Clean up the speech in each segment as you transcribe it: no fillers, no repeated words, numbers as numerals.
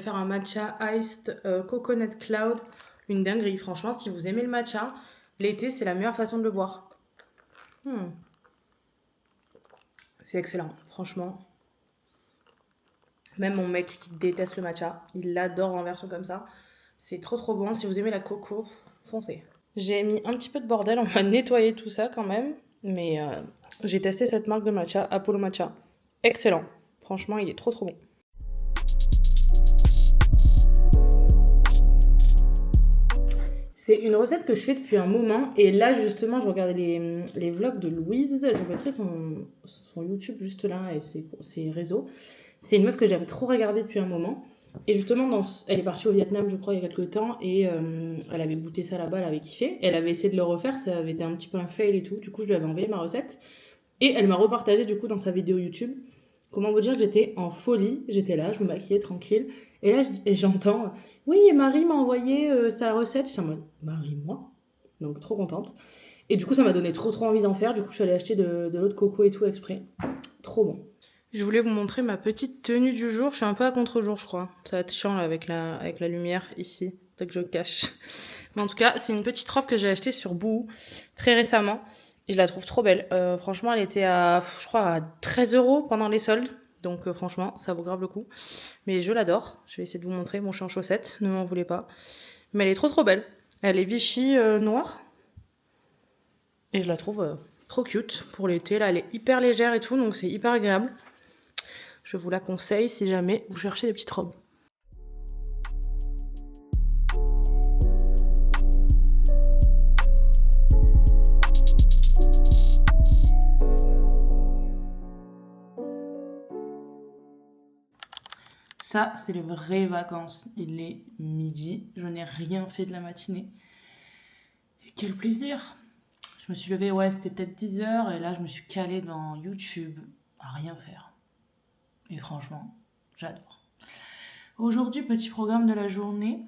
faire un matcha iced coconut cloud. Une dinguerie. Franchement, si vous aimez le matcha, l'été, c'est la meilleure façon de le boire. C'est excellent, franchement. Même mon mec qui déteste le matcha, il l'adore en version comme ça. C'est trop trop bon. Si vous aimez la coco, foncez. J'ai mis un petit peu de bordel, on va nettoyer tout ça quand même. Mais j'ai testé cette marque de matcha, Apollo Matcha. Excellent. Franchement, il est trop trop bon. C'est une recette que je fais depuis un moment. Et là, justement, je regardais les vlogs de Louise. Je vous mettrai son YouTube juste là et ses réseaux. C'est une meuf que j'aime trop regarder depuis un moment. Et justement, elle est partie au Vietnam, je crois, il y a quelques temps. Et elle avait goûté ça là-bas, elle avait kiffé. Elle avait essayé de le refaire, ça avait été un petit peu un fail et tout. Du coup, je lui avais envoyé ma recette. Et elle m'a repartagé du coup dans sa vidéo YouTube. Comment vous dire que j'étais en folie. J'étais là, je me maquillais tranquille. Et là, j'entends... Oui, et Marie m'a envoyé sa recette. J'étais en mode, Marie, moi. Donc, trop contente. Et du coup, ça m'a donné trop envie d'en faire. Du coup, je suis allée acheter de l'eau de coco et tout exprès. Trop bon. Je voulais vous montrer ma petite tenue du jour. Je suis un peu à contre-jour, je crois. Ça va être chiant là, avec la lumière ici. Peut-être que je cache. Mais en tout cas, c'est une petite robe que j'ai achetée sur Boo très récemment. Et je la trouve trop belle. Franchement, elle était à, je crois, à 13 € pendant les soldes. Donc franchement, ça vaut grave le coup. Mais je l'adore. Je vais essayer de vous montrer. Bon, je suis en chaussettes, ne m'en voulez pas. Mais elle est trop belle. Elle est Vichy noire. Et je la trouve trop cute pour l'été. Là, elle est hyper légère et tout, donc c'est hyper agréable. Je vous la conseille si jamais vous cherchez des petites robes. Ça, c'est les vraies vacances. Il est midi. Je n'ai rien fait de la matinée. Et quel plaisir! Je me suis levée, ouais, c'était peut-être 10 h. Et là, je me suis calée dans YouTube à rien faire. Et franchement, j'adore. Aujourd'hui, petit programme de la journée.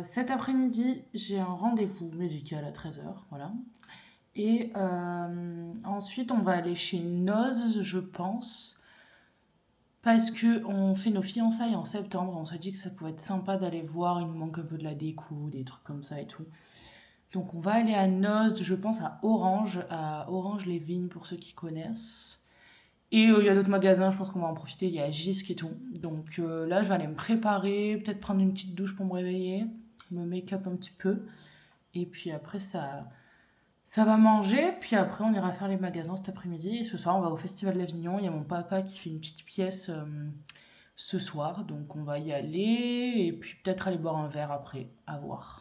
Cet après-midi, j'ai un rendez-vous médical à 13 h. Voilà. Et ensuite, on va aller chez Noz, je pense. Parce qu'on fait nos fiançailles en septembre. On s'est dit que ça pouvait être sympa d'aller voir. Il nous manque un peu de la déco, des trucs comme ça et tout. Donc on va aller à Noz, je pense à Orange les Vignes pour ceux qui connaissent. Et il y a d'autres magasins, je pense qu'on va en profiter. Il y a Gisc et tout. Donc là, je vais aller me préparer, peut-être prendre une petite douche pour me réveiller, me make-up un petit peu. Et puis après, ça va manger. Puis après, on ira faire les magasins cet après-midi. Et ce soir, on va au Festival d'Avignon. Il y a mon papa qui fait une petite pièce ce soir. Donc on va y aller. Et puis peut-être aller boire un verre après, à voir.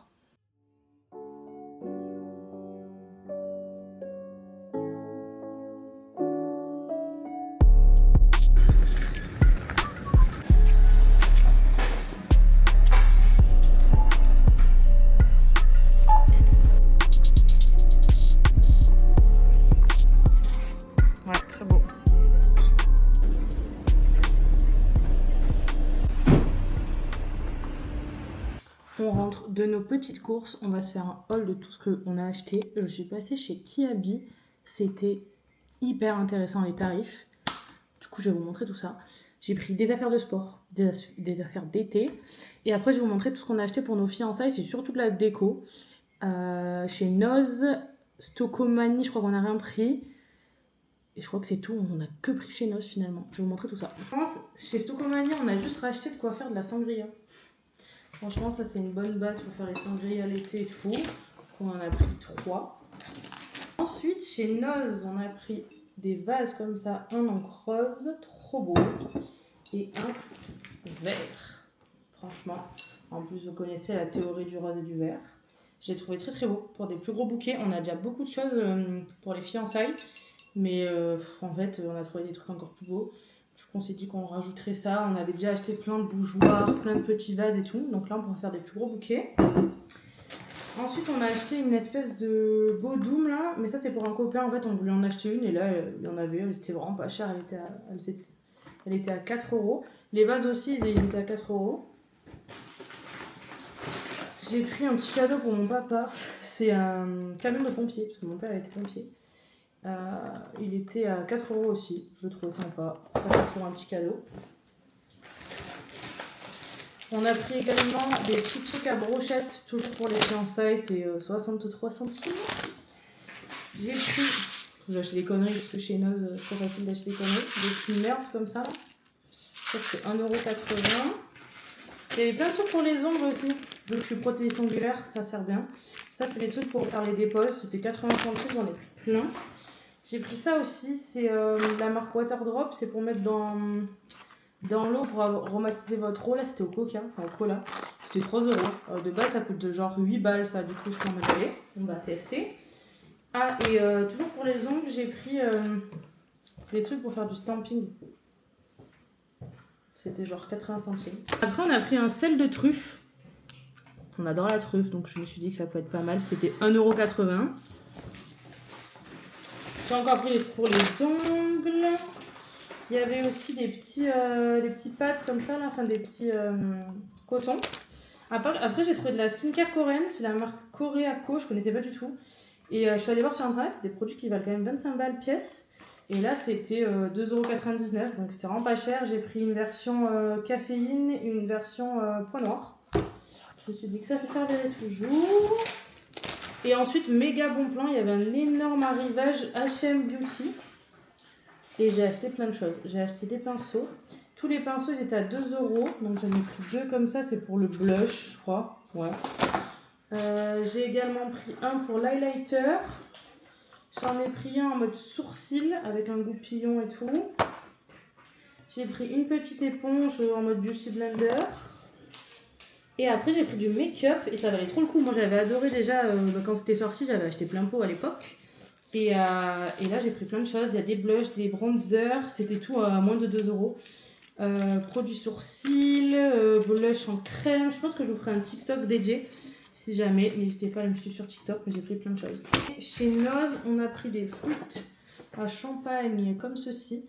Ouais, très beau. On rentre de nos petites courses. On va se faire un haul de tout ce qu'on a acheté. Je suis passée chez Kiabi. C'était hyper intéressant les tarifs. Du coup, je vais vous montrer tout ça. J'ai pris des affaires de sport, des affaires d'été. Et après, je vais vous montrer tout ce qu'on a acheté pour nos fiançailles. C'est surtout de la déco. Chez Noz, Stocomanie, je crois qu'on n'a rien pris. Et je crois que c'est tout, on n'a que pris chez Noz finalement. Je vais vous montrer tout ça. Je pense, chez Stocomanie, on a juste racheté de quoi faire de la sangria. Franchement, ça c'est une bonne base pour faire les sangria l'été et tout. On en a pris 3. Ensuite, chez Noz, on a pris des vases comme ça, un en rose, trop beau, et un vert. Franchement, en plus vous connaissez la théorie du rose et du vert. J'ai trouvé très beau pour des plus gros bouquets. On a déjà beaucoup de choses pour les fiançailles. Mais en fait, on a trouvé des trucs encore plus beaux. Du coup, on s'est dit qu'on rajouterait ça. On avait déjà acheté plein de bougeoirs, plein de petits vases et tout. Donc là, on pourra faire des plus gros bouquets. Ensuite, on a acheté une espèce de Godoum là. Mais ça, c'est pour un copain. En fait, on voulait en acheter une. Et là, il y en avait. Elle était vraiment pas chère. Elle était à 4 €. Les vases aussi, ils étaient à 4 €. J'ai pris un petit cadeau pour mon papa. C'est un camion de pompier. Parce que mon père était pompier. Il était à 4 € aussi, je le trouvais sympa. Ça fait toujours un petit cadeau. On a pris également des petits trucs à brochette, toujours pour les fiançailles, c'était 63 centimes. J'ai pris, j'ai acheté des conneries parce que chez Noz c'est trop facile d'acheter des conneries, des petites merdes comme ça. Ça c'était 1,80 €. Il y avait plein de trucs pour les ongles aussi, vu que je suis protéique ongulaire, ça sert bien. Ça c'est des trucs pour faire les déposes, c'était 80 centimes, j'en ai pris plein. J'ai pris ça aussi, c'est la marque Waterdrop, c'est pour mettre dans l'eau pour aromatiser votre eau. Là c'était au coca, enfin au cola, c'était 3 €. De base ça coûte genre 8 balles ça, du coup je peux en mettre aller, on va tester. Ah et toujours pour les ongles j'ai pris des trucs pour faire du stamping. C'était genre 80 centimes. Après on a pris un sel de truffe. On adore la truffe donc je me suis dit que ça peut être pas mal, c'était 1,80 €. J'ai encore pris pour les ongles. Il y avait aussi des petits pads comme ça, là, enfin des petits cotons. Après, j'ai trouvé de la skincare coréenne, c'est la marque Coreaco, je connaissais pas du tout. Et je suis allée voir sur internet, c'est des produits qui valent quand même 25 balles pièce. Et là, c'était 2,99 €, donc c'était vraiment pas cher. J'ai pris une version caféine et une version point noir. Je me suis dit que ça servirait toujours. Et ensuite, méga bon plan, il y avait un énorme arrivage H&M Beauty. Et j'ai acheté plein de choses. J'ai acheté des pinceaux. Tous les pinceaux, ils étaient à 2 €. Donc j'en ai pris 2 comme ça, c'est pour le blush, je crois. Ouais. J'ai également pris un pour l'highlighter. J'en ai pris un en mode sourcil avec un goupillon et tout. J'ai pris une petite éponge en mode beauty blender. Et après, j'ai pris du make-up et ça valait trop le coup. Moi, j'avais adoré déjà quand c'était sorti, j'avais acheté plein pot à l'époque. Et là, j'ai pris plein de choses. Il y a des blushs, des bronzers, c'était tout à moins de 2 €. Produits sourcils, blush en crème. Je pense que je vous ferai un TikTok dédié. Si jamais, n'hésitez pas à me suivre sur TikTok, mais j'ai pris plein de choses. Chez Noz, on a pris des flûtes à champagne comme ceci.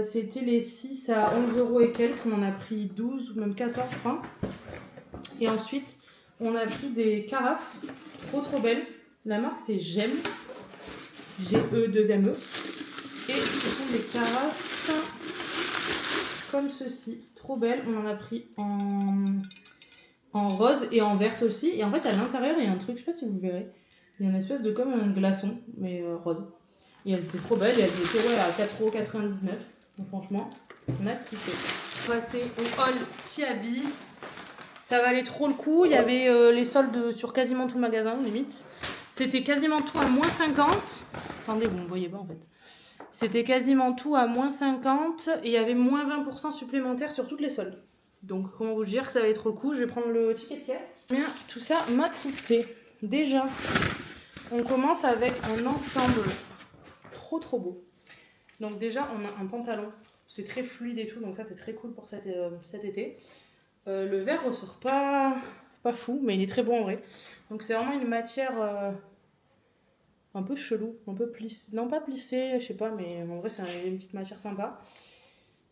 C'était les 6 à 11 € et quelques. On en a pris 12 ou même 14, je crois. Et ensuite, on a pris des carafes trop belles. La marque, c'est Gem. G-E-2-M-E. Et ce sont des carafes comme ceci. Trop belles. On en a pris en rose et en verte aussi. Et en fait, à l'intérieur, il y a un truc, je sais pas si vous verrez. Il y a une espèce de comme un glaçon, mais rose. Et elles étaient trop belles. Et elles étaient à 4,99 €. Donc franchement, on a kiffé. Passer au haul Kiabi. Ça valait trop le coup. Il y avait les soldes sur quasiment tout le magasin, limite. C'était quasiment tout à moins 50. Attendez, vous ne voyez pas en fait. C'était quasiment tout à moins 50. Et il y avait moins 20% supplémentaire sur toutes les soldes. Donc, comment vous dire que ça valait trop le coup. Je vais prendre le ticket de caisse. Bien, tout ça m'a coûté. Déjà, on commence avec un ensemble trop beau. Donc déjà, on a un pantalon. C'est très fluide et tout. Donc ça, c'est très cool pour cet été. Le verre ressort pas fou, mais il est très bon en vrai. Donc c'est vraiment une matière un peu chelou, un peu plissée. Non, pas plissée, je sais pas, mais en vrai, c'est une petite matière sympa.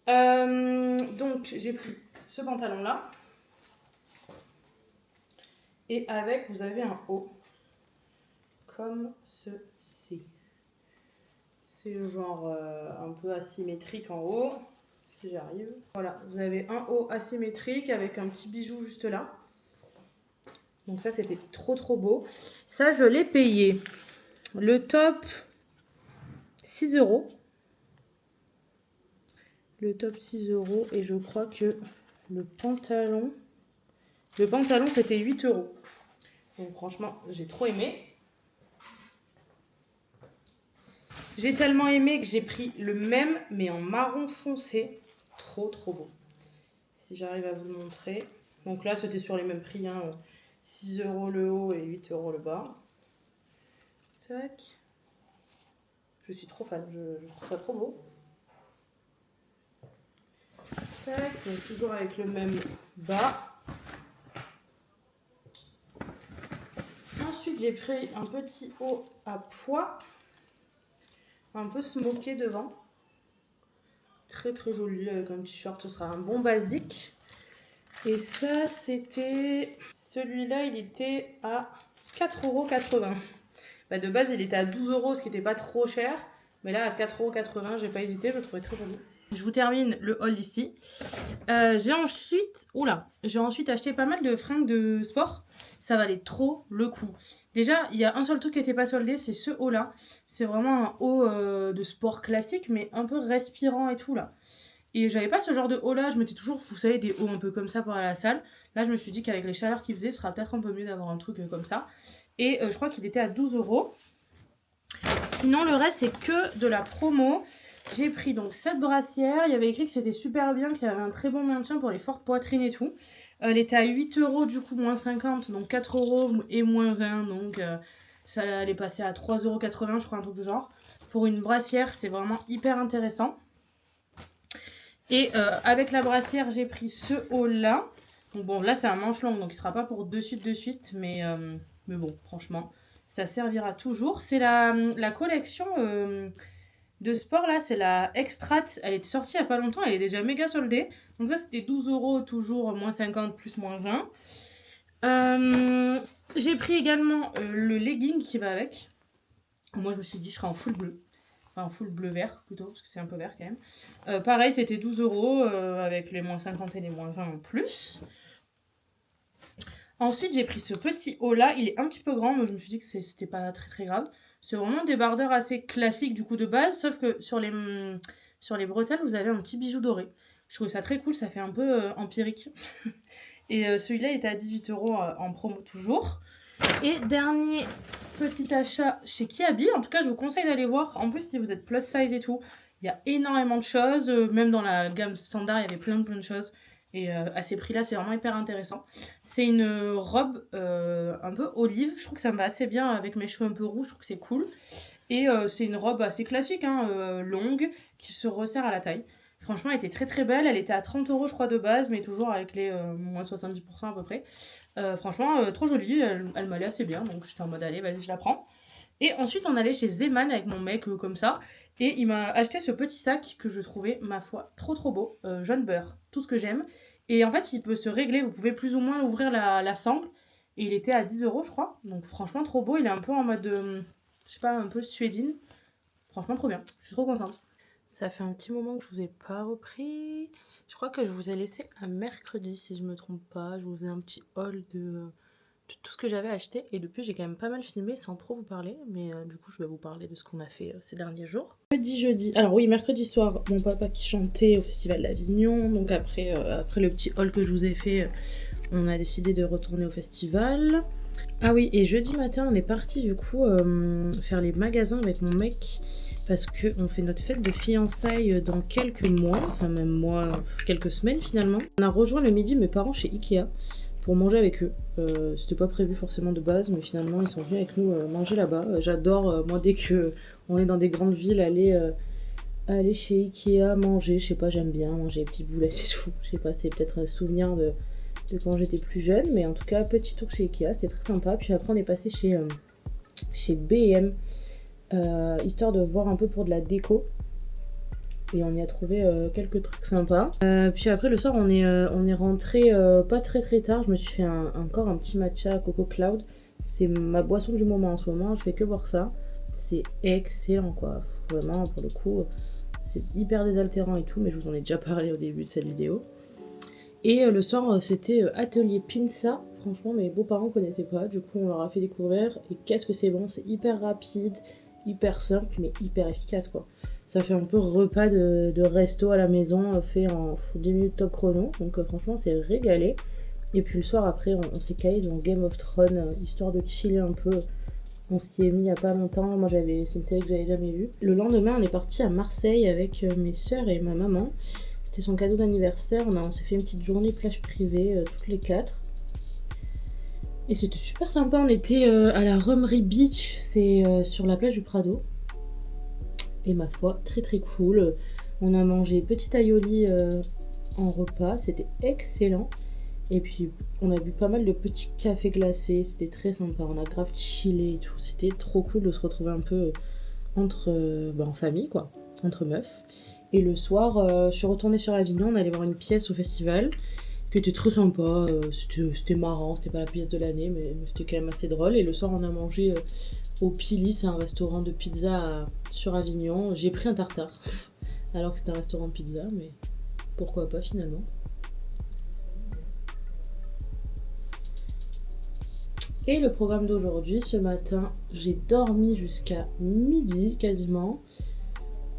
Donc j'ai pris ce pantalon-là. Et avec, vous avez un haut. Comme ceci. C'est genre un peu asymétrique en haut. Si j'arrive. Voilà, vous avez un haut asymétrique avec un petit bijou juste là. Donc ça, c'était trop beau. Ça, je l'ai payé. Le top, 6 €. Le top, 6 €. Et je crois que le pantalon, c'était 8 €. Donc franchement, j'ai trop aimé. J'ai tellement aimé que j'ai pris le même, mais en marron foncé. Trop beau. Si j'arrive à vous le montrer. Donc là, c'était sur les mêmes prix. 6 € le haut et 8 € le bas. Tac. Je suis trop fan. Je trouve ça trop beau. Tac. Donc toujours avec le même bas. Ensuite, j'ai pris un petit haut à pois. Un peu smoké devant. Très joli avec un petit short. Ce sera un bon basique. Et ça, c'était... Celui-là, il était à 4,80 €. Bah, de base, il était à 12 €, ce qui n'était pas trop cher. Mais là, à 4,80 €, j'ai pas hésité, je le trouvais très joli. Je vous termine le haul ici. J'ai ensuite acheté pas mal de fringues de sport. Ça valait trop le coup. Déjà, il y a un seul truc qui n'était pas soldé, c'est ce haut là. C'est vraiment un haut de sport classique, mais un peu respirant et tout là. Et j'avais pas ce genre de haut là, je mettais toujours, vous savez, des hauts un peu comme ça pour aller à la salle. Là, je me suis dit qu'avec les chaleurs qu'il faisait, ce sera peut-être un peu mieux d'avoir un truc comme ça. Et je crois qu'il était à 12 €. Sinon, le reste, c'est que de la promo. J'ai pris donc cette brassière. Il y avait écrit que c'était super bien, qu'il y avait un très bon maintien pour les fortes poitrines et tout. Elle était à 8 € du coup, moins 50, donc 4 € et moins 20. Donc ça allait passer à 3,80 €, je crois, un truc du genre. Pour une brassière, c'est vraiment hyper intéressant. Et avec la brassière, j'ai pris ce haut là. Donc bon, là c'est un manche long, donc il sera pas pour de suite, mais bon, franchement, ça servira toujours. C'est la collection de sport là, c'est la Extrat. Elle était sortie il y a pas longtemps, elle est déjà méga soldée. Donc ça c'était 12 € toujours, moins 50 plus moins 20. J'ai pris également le legging qui va avec. Moi je me suis dit je serai en full bleu. Enfin, full bleu-vert plutôt, parce que c'est un peu vert quand même. Pareil, c'était 12 € avec les moins 50 et les moins 20 en plus. Ensuite, j'ai pris ce petit haut là. Il est un petit peu grand, mais je me suis dit que c'était pas très très grave. C'est vraiment un débardeur assez classique du coup de base, sauf que sur les bretelles, vous avez un petit bijou doré. Je trouve ça très cool, ça fait un peu empirique. Et celui-là, il était à 18 € en promo toujours. Et dernier petit achat chez Kiabi. En tout cas, je vous conseille d'aller voir. En plus, si vous êtes plus size et tout, il y a énormément de choses. Même dans la gamme standard, il y avait plein de choses. Et à ces prix-là, c'est vraiment hyper intéressant. C'est une robe un peu olive. Je trouve que ça me va assez bien avec mes cheveux un peu rouges. Je trouve que c'est cool. Et c'est une robe assez classique, longue, qui se resserre à la taille. Franchement, elle était très très belle. Elle était à 30 € je crois de base, mais toujours avec les moins 70% à peu près. Franchement, trop jolie. Elle m'allait assez bien. Donc j'étais en mode, allez, vas-y, je la prends. Et ensuite, on allait chez Zeman avec mon mec comme ça. Et il m'a acheté ce petit sac que je trouvais, ma foi, trop trop beau. Jaune beurre, tout ce que j'aime. Et en fait, il peut se régler. Vous pouvez plus ou moins ouvrir la sangle. Et il était à 10 € je crois. Donc franchement, trop beau. Il est un peu en mode, je sais pas, un peu suédine. Franchement, trop bien. Je suis trop contente. Ça fait un petit moment que je vous ai pas repris. Je crois que je vous ai laissé un mercredi, si je me trompe pas. Je vous ai un petit haul de tout ce que j'avais acheté. Et depuis, j'ai quand même pas mal filmé sans trop vous parler. Mais du coup, je vais vous parler de ce qu'on a fait ces derniers jours. Jeudi. Alors oui, mercredi soir, mon papa qui chantait au Festival d'Avignon. Donc après le petit haul que je vous ai fait, on a décidé de retourner au festival. Ah oui, et jeudi matin, on est parti du coup faire les magasins avec mon mec. Parce qu'on fait notre fête de fiançailles dans quelques mois, enfin même mois, quelques semaines finalement. On a rejoint le midi mes parents chez Ikea pour manger avec eux. C'était pas prévu forcément de base, mais finalement ils sont venus avec nous manger là-bas. J'adore, moi dès que on est dans des grandes villes, aller chez Ikea manger. Je sais pas, j'aime bien manger des petites boulettes et tout. Je sais pas, c'est peut-être un souvenir de quand j'étais plus jeune, mais en tout cas, petit tour chez Ikea, c'était très sympa. Puis après on est passé chez B&M. Histoire de voir un peu pour de la déco, et on y a trouvé quelques trucs sympas. Puis après le soir on est rentré pas très très tard. Je me suis fait encore un petit matcha Coco Cloud. C'est ma boisson du moment en ce moment, je fais que boire ça. C'est excellent quoi, vraiment pour le coup c'est hyper désaltérant et tout, mais je vous en ai déjà parlé au début de cette vidéo. Et le soir c'était atelier pinza. Franchement mes beaux-parents connaissaient pas, du coup on leur a fait découvrir, et qu'est-ce que c'est bon, c'est hyper rapide, hyper simple, mais hyper efficace quoi. Ça fait un peu repas de resto à la maison, fait en 10 minutes top chrono, donc franchement c'est régalé. Et puis le soir après on s'est calé dans Game of Thrones, histoire de chiller un peu. On s'y est mis il y a pas longtemps, moi c'est une série que j'avais jamais vue. Le lendemain on est parti à Marseille avec mes soeurs et ma maman. C'était son cadeau d'anniversaire, on s'est fait une petite journée plage privée toutes les 4. Et c'était super sympa, on était à la Rummery Beach, c'est sur la plage du Prado. Et ma foi, très très cool. On a mangé petit aioli en repas, c'était excellent. Et puis on a bu pas mal de petits cafés glacés, c'était très sympa. On a grave chillé et tout, c'était trop cool de se retrouver un peu en famille quoi, entre meufs. Et le soir, je suis retournée sur Avignon, on allait voir une pièce au festival qui était très sympa, c'était marrant, c'était pas la pièce de l'année, mais c'était quand même assez drôle. Et le soir, on a mangé au Pili, c'est un restaurant de pizza sur Avignon. J'ai pris un tartare, Alors que c'est un restaurant pizza, mais pourquoi pas finalement. Et le programme d'aujourd'hui, ce matin, j'ai dormi jusqu'à midi quasiment.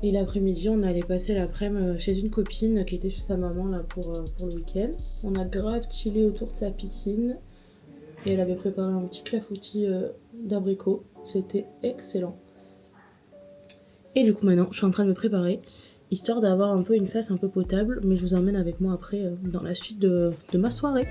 Et l'après-midi, on allait passer l'après-midi chez une copine qui était chez sa maman là pour le week-end. On a grave chillé autour de sa piscine. Et elle avait préparé un petit clafoutis d'abricots. C'était excellent. Et du coup maintenant, je suis en train de me préparer, histoire d'avoir un peu une face un peu potable. Mais je vous emmène avec moi après dans la suite de ma soirée.